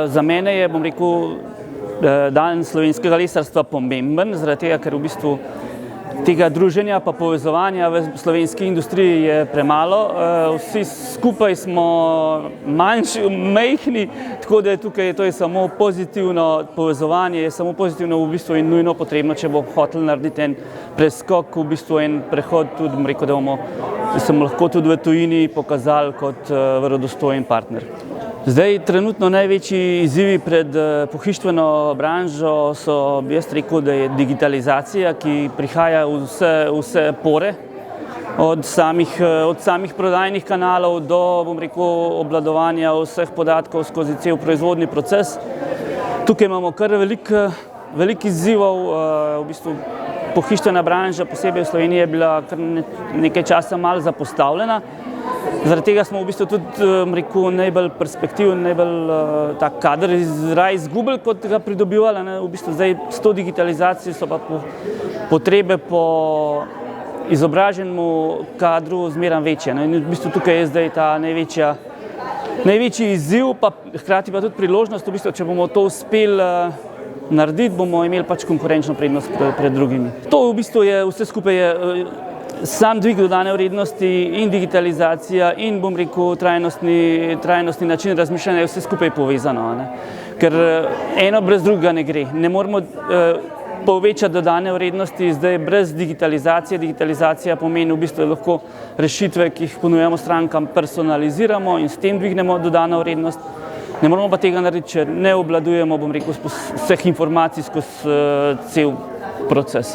Za mene je, bom rekel, dan slovenskega lesarstva pomemben, zaradi tega, ker v bistvu tega druženja pa povezovanja v slovenski industriji je premalo. Vsi skupaj smo manjši, majhni, tako da to je samo pozitivno povezovanje, je samo pozitivno v bistvu in nujno potrebno, če bo hotel narediti en preskok, v bistvu en prehod tudi, bom rekel, da se lahko tudi v tujini pokazali kot verodostojen partner. Zdaj, trenutno največji izzivi pred pohištveno branžo so, jaz rekel, da je digitalizacija, ki prihaja v vse pore, od samih prodajnih kanalov do, bom rekel, obvladovanja vseh podatkov skozi cel proizvodni proces. Tukaj imamo kar veliko izzivov, v bistvu pohištvena branža, posebej v Sloveniji, je bila kar nekaj časa malo zapostavljena. Zaradi tega smo v bistvu tudi, rekel, najbolj perspektiven, najbolj tak kader izgubili, kot ga pridobivali. V bistvu zdaj s to digitalizacijo so pa potrebe po izobraženemu kadru zmeraj večje. In v bistvu tukaj je zdaj ta največji izziv, pa hkrati pa tudi priložnost, v bistvu, če bomo to uspeli narediti, bomo imeli pač konkurenčno prednost pred drugimi. To v bistvu je vse skupaj sam dvig dodane vrednosti in digitalizacija in, bom rekel, trajnostni način razmišljanja je vse skupaj povezano, ker eno brez drugega ne gre. Ne moremo povečati dodane vrednosti zdaj brez digitalizacije. Digitalizacija pomeni v bistvu lahko rešitve, ki jih ponujamo strankam, personaliziramo in s tem dvignemo dodano vrednost. Ne moramo pa tega narediti, če ne obvladujemo, bom rekel, vseh informacij skozi cel proces.